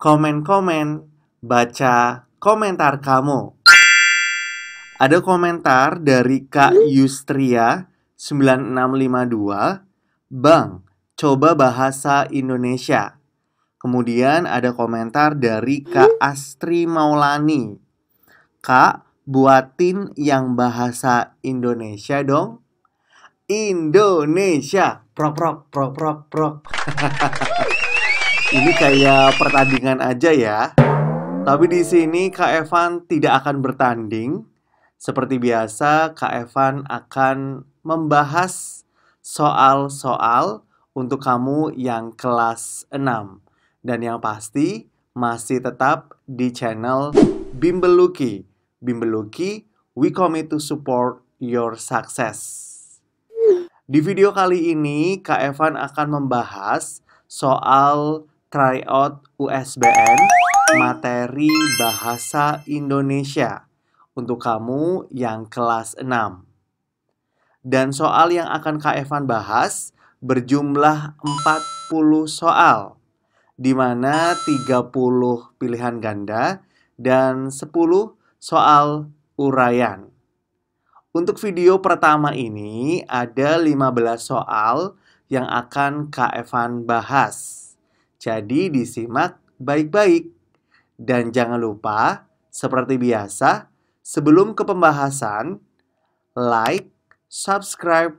Komen-komen, baca komentar kamu. Ada komentar dari Kak Yustria 9652, Bang, coba bahasa Indonesia. Kemudian ada komentar dari Kak Astri Maulani, Kak, buatin yang bahasa Indonesia dong. Indonesia, prok prok prok prok prok. Ini kayak pertandingan aja ya. Tapi di sini Kak Evan tidak akan bertanding. Seperti biasa, Kak Evan akan membahas soal-soal untuk kamu yang kelas 6. Dan yang pasti masih tetap di channel Bimbel Lucky. Bimbel Lucky, we commit to support your success. Di video kali ini, Kak Evan akan membahas soal tryout USBN materi bahasa Indonesia untuk kamu yang kelas 6. Dan soal yang akan Kak Evan bahas berjumlah 40 soal, di mana 30 pilihan ganda dan 10 soal uraian. Untuk video pertama ini ada 15 soal yang akan Kak Evan bahas. Jadi disimak baik-baik. Dan jangan lupa, seperti biasa, sebelum ke pembahasan, like, subscribe,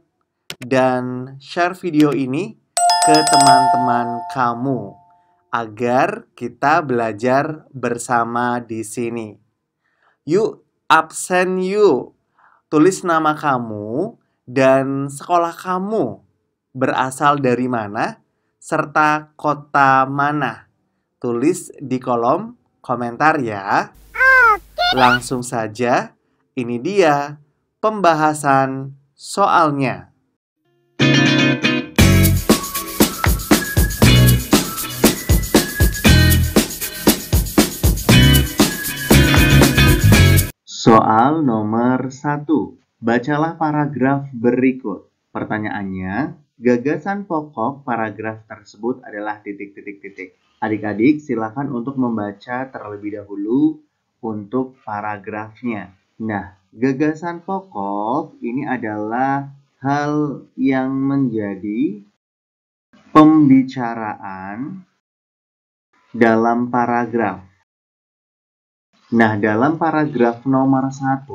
dan share video ini ke teman-teman kamu agar kita belajar bersama di sini. Yuk, absen yuk. Tulis nama kamu dan sekolah kamu, berasal dari mana, serta kota mana. Tulis di kolom komentar ya. Langsung saja, ini dia pembahasan soalnya. Soal nomor 1. Bacalah paragraf berikut. Pertanyaannya, gagasan pokok paragraf tersebut adalah titik-titik-titik. Adik-adik silakan untuk membaca terlebih dahulu untuk paragrafnya. Nah, gagasan pokok ini adalah hal yang menjadi pembicaraan dalam paragraf. Nah, dalam paragraf nomor 1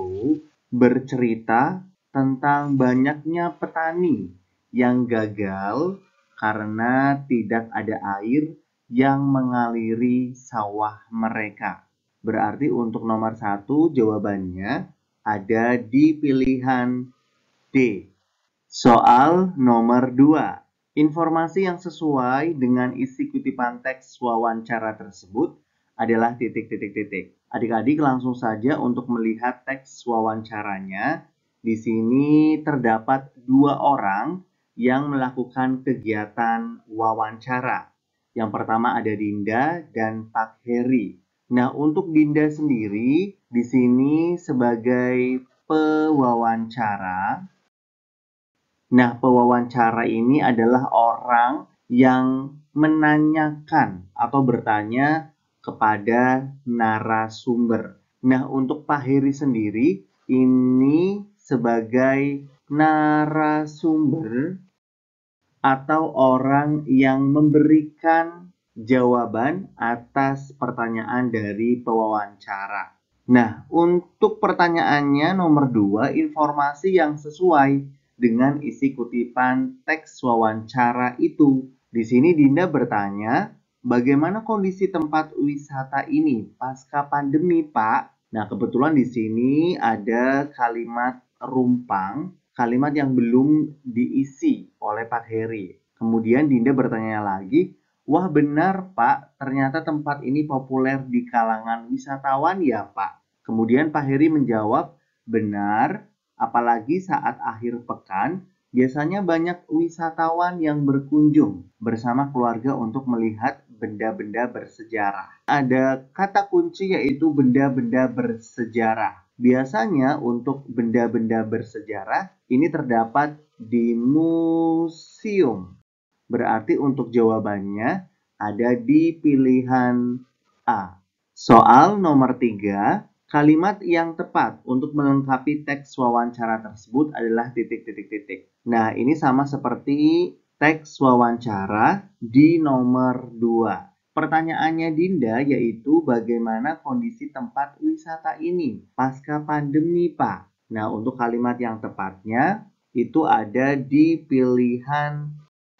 bercerita tentang banyaknya petani yang gagal karena tidak ada air yang mengaliri sawah mereka. Berarti untuk nomor 1 jawabannya ada di pilihan D. Soal nomor 2. Informasi yang sesuai dengan isi kutipan teks wawancara tersebut adalah titik-titik-titik. Adik-adik langsung saja untuk melihat teks wawancaranya. Di sini terdapat 2 orang yang melakukan kegiatan wawancara. Yang pertama ada Dinda dan Pak Heri. Nah, untuk Dinda sendiri di sini sebagai pewawancara. Nah, pewawancara ini adalah orang yang menanyakan atau bertanya kepada narasumber. Nah, untuk Pak Heri sendiri ini sebagai narasumber atau orang yang memberikan jawaban atas pertanyaan dari pewawancara. Nah, untuk pertanyaannya nomor 2, informasi yang sesuai dengan isi kutipan teks wawancara itu. Di sini Dinda bertanya, bagaimana kondisi tempat wisata ini pasca pandemi, Pak? Nah, kebetulan di sini ada kalimat rumpang, kalimat yang belum diisi oleh Pak Heri. Kemudian Dinda bertanya lagi, wah benar Pak, ternyata tempat ini populer di kalangan wisatawan ya Pak. Kemudian Pak Heri menjawab, benar, apalagi saat akhir pekan, biasanya banyak wisatawan yang berkunjung bersama keluarga untuk melihat benda-benda bersejarah. Ada kata kunci yaitu benda-benda bersejarah. Biasanya untuk benda-benda bersejarah ini terdapat di museum. Berarti untuk jawabannya ada di pilihan A. Soal nomor 3, kalimat yang tepat untuk melengkapi teks wawancara tersebut adalah titik-titik-titik. Nah, ini sama seperti teks wawancara di nomor 2. Pertanyaannya Dinda yaitu bagaimana kondisi tempat wisata ini pasca pandemi, Pak? Nah, untuk kalimat yang tepatnya itu ada di pilihan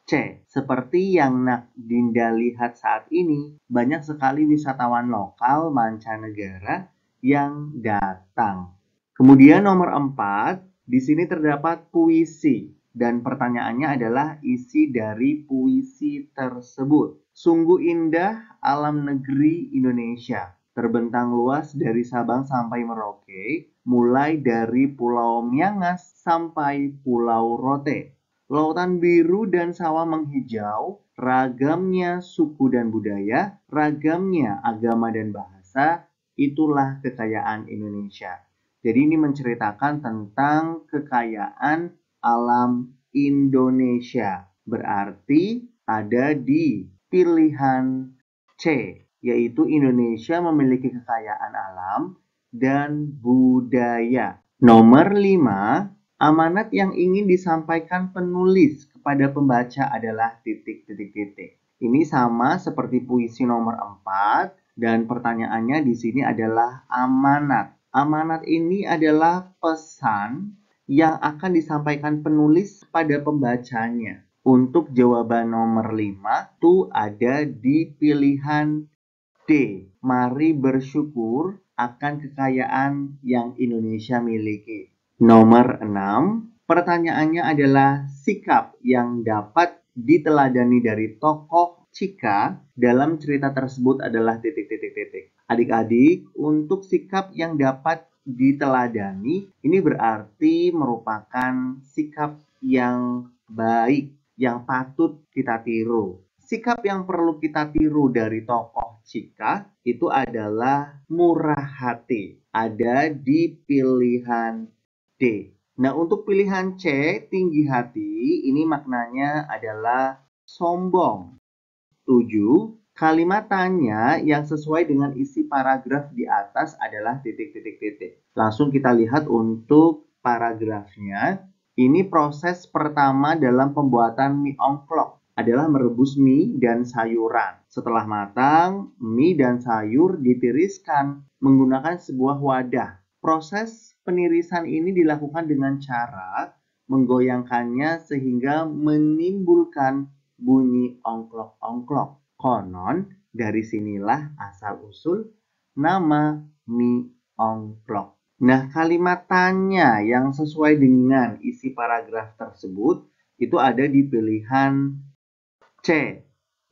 C. Seperti yang Dinda lihat saat ini, banyak sekali wisatawan lokal mancanegara yang datang. Kemudian nomor 4, di sini terdapat puisi dan pertanyaannya adalah isi dari puisi tersebut. Sungguh indah alam negeri Indonesia, terbentang luas dari Sabang sampai Merauke, mulai dari Pulau Miangas sampai Pulau Rote. Lautan biru dan sawah menghijau, ragamnya suku dan budaya, ragamnya agama dan bahasa, itulah kekayaan Indonesia. Jadi ini menceritakan tentang kekayaan alam Indonesia. Berarti ada di pilihan C, yaitu Indonesia memiliki kekayaan alam dan budaya. Nomor 5, amanat yang ingin disampaikan penulis kepada pembaca adalah titik-titik-titik. Ini sama seperti puisi nomor 4 dan pertanyaannya di sini adalah amanat. Amanat ini adalah pesan yang akan disampaikan penulis pada pembacanya. Untuk jawaban nomor 5 itu ada di pilihan D. Mari bersyukur akan kekayaan yang Indonesia miliki. Nomor 6, pertanyaannya adalah sikap yang dapat diteladani dari tokoh Chika dalam cerita tersebut adalah titik-titik-titik. Adik-adik, untuk sikap yang dapat diteladani, ini berarti merupakan sikap yang baik, yang patut kita tiru. Sikap yang perlu kita tiru dari tokoh Chika itu adalah murah hati. Ada di pilihan D. Nah, untuk pilihan C, tinggi hati, ini maknanya adalah sombong. 7. Kalimat tanya yang sesuai dengan isi paragraf di atas adalah titik-titik-titik. Langsung kita lihat untuk paragrafnya. Ini proses pertama dalam pembuatan mie ongklok adalah merebus mie dan sayuran. Setelah matang, mie dan sayur ditiriskan menggunakan sebuah wadah. Proses penirisan ini dilakukan dengan cara menggoyangkannya sehingga menimbulkan bunyi ongklok-ongklok. Konon, dari sinilah asal-usul nama mie ongklok. Nah, kalimat tanya yang sesuai dengan isi paragraf tersebut itu ada di pilihan C,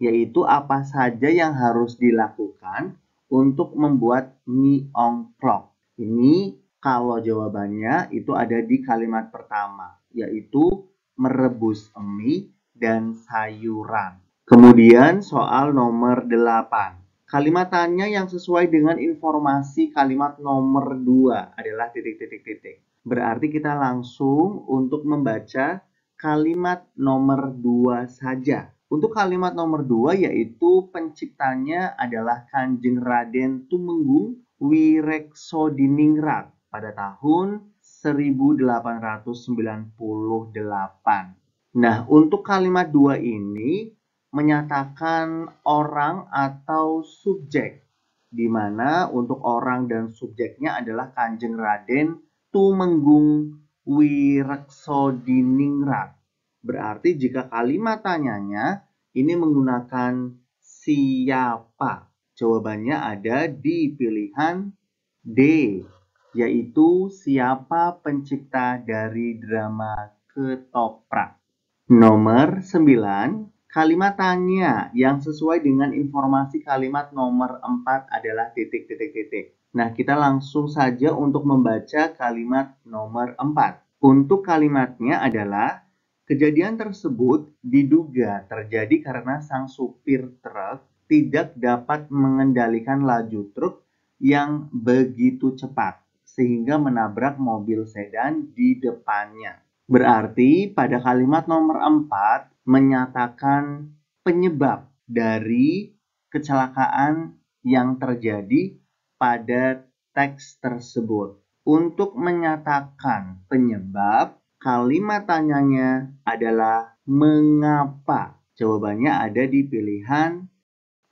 yaitu apa saja yang harus dilakukan untuk membuat mie ongklok. Ini kalau jawabannya itu ada di kalimat pertama, yaitu merebus mie dan sayuran. Kemudian soal nomor 8. Kalimat tanya yang sesuai dengan informasi kalimat nomor 2 adalah titik-titik-titik. Berarti kita langsung untuk membaca kalimat nomor 2 saja. Untuk kalimat nomor 2 yaitu penciptanya adalah Kanjeng Raden Tumenggung Wireksodiningrat pada tahun 1898. Nah, untuk kalimat 2 ini menyatakan orang atau subjek, di mana untuk orang dan subjeknya adalah Kanjeng Raden Tumenggung Wireksodiningrat. Berarti jika kalimat tanyanya ini menggunakan siapa? Jawabannya ada di pilihan D, yaitu siapa pencipta dari drama Ketoprak. Nomor 9, kalimat tanya yang sesuai dengan informasi kalimat nomor 4 adalah titik-titik-titik. Nah, kita langsung saja untuk membaca kalimat nomor 4. Untuk kalimatnya adalah kejadian tersebut diduga terjadi karena sang supir truk tidak dapat mengendalikan laju truk yang begitu cepat sehingga menabrak mobil sedan di depannya. Berarti pada kalimat nomor 4 menyatakan penyebab dari kecelakaan yang terjadi pada teks tersebut. Untuk menyatakan penyebab, kalimat tanyanya adalah mengapa. Jawabannya ada di pilihan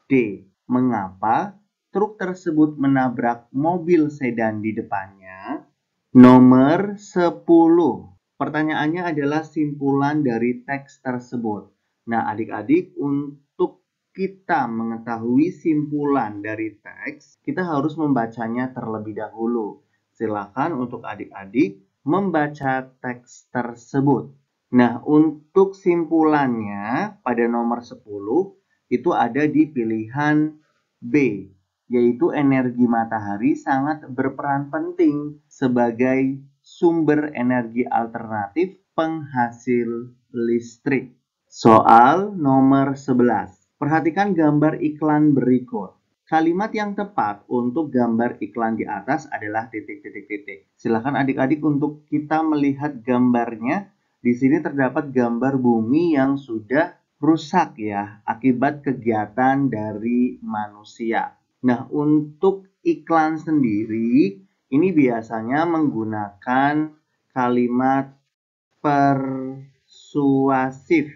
D. Mengapa truk tersebut menabrak mobil sedan di depannya? Nomor 10. Pertanyaannya adalah simpulan dari teks tersebut. Nah, adik-adik, untuk kita mengetahui simpulan dari teks, kita harus membacanya terlebih dahulu. Silakan untuk adik-adik membaca teks tersebut. Nah, untuk simpulannya pada nomor 10 itu ada di pilihan B, yaitu energi matahari sangat berperan penting sebagai sumber energi alternatif penghasil listrik. Soal nomor 11. Perhatikan gambar iklan berikut. Kalimat yang tepat untuk gambar iklan di atas adalah titik-titik-titik. Silakan adik-adik untuk kita melihat gambarnya. Di sini terdapat gambar bumi yang sudah rusak ya akibat kegiatan dari manusia. Nah, untuk iklan sendiri ini biasanya menggunakan kalimat persuasif.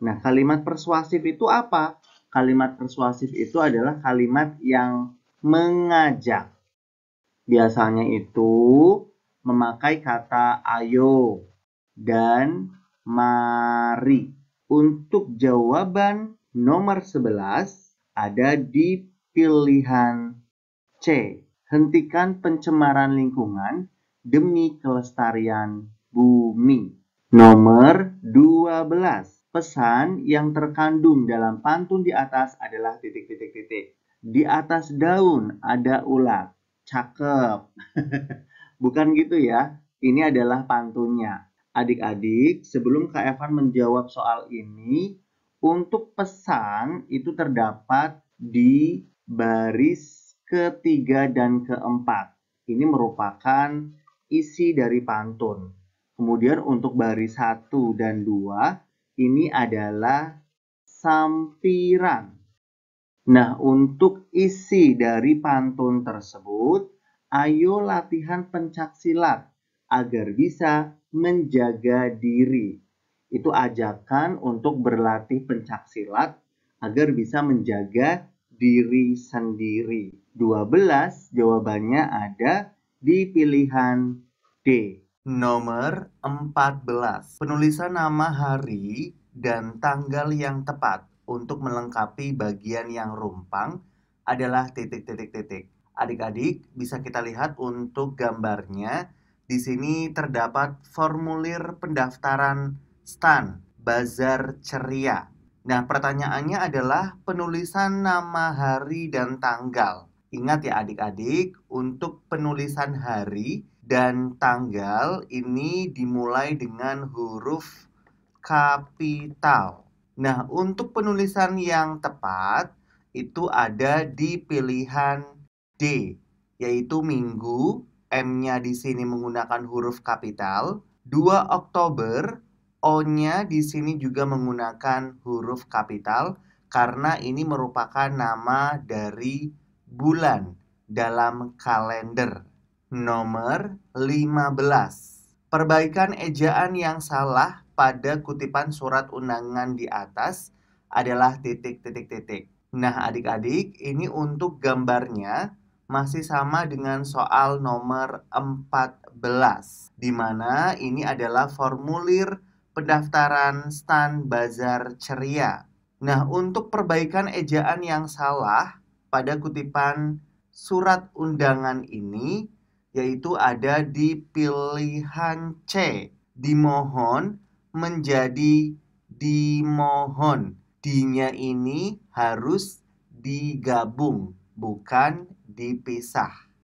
Nah, kalimat persuasif itu apa? Kalimat persuasif itu adalah kalimat yang mengajak. Biasanya itu memakai kata ayo dan mari. Untuk jawaban nomor 11 ada di pilihan C. Hentikan pencemaran lingkungan demi kelestarian bumi. Nomor 12. Pesan yang terkandung dalam pantun di atas adalah titik-titik-titik. Di atas daun ada ulat. Cakep. Bukan gitu ya. Ini adalah pantunnya. Adik-adik, sebelum Kak Evan menjawab soal ini, untuk pesan itu terdapat di baris ketiga dan keempat. Ini merupakan isi dari pantun. Kemudian untuk baris 1 dan 2, ini adalah sampiran. Nah, untuk isi dari pantun tersebut, ayo latihan pencaksilat agar bisa menjaga diri. Itu ajakan untuk berlatih pencaksilat agar bisa menjaga diri sendiri. 12 jawabannya ada di pilihan D. Nomor 14. Penulisan nama hari dan tanggal yang tepat untuk melengkapi bagian yang rumpang adalah titik-titik-titik. Adik-adik bisa kita lihat untuk gambarnya. Di sini terdapat formulir pendaftaran STAN, Bazar Ceria. Nah, pertanyaannya adalah penulisan nama hari dan tanggal. Ingat ya adik-adik, untuk penulisan hari dan tanggal ini dimulai dengan huruf kapital. Nah, untuk penulisan yang tepat itu ada di pilihan D, yaitu minggu. M-nya di sini menggunakan huruf kapital. 2 Oktober, O-nya di sini juga menggunakan huruf kapital karena ini merupakan nama dari bulan dalam kalender. Nomor 15. Perbaikan ejaan yang salah pada kutipan surat undangan di atas adalah titik-titik-titik. Nah, adik-adik, ini untuk gambarnya masih sama dengan soal nomor 14, di mana ini adalah formulir pendaftaran STAN Bazar Ceria. Nah, untuk perbaikan ejaan yang salah pada kutipan surat undangan ini, yaitu ada di pilihan C. Dimohon menjadi dimohon. D-nya ini harus digabung, bukan dipisah.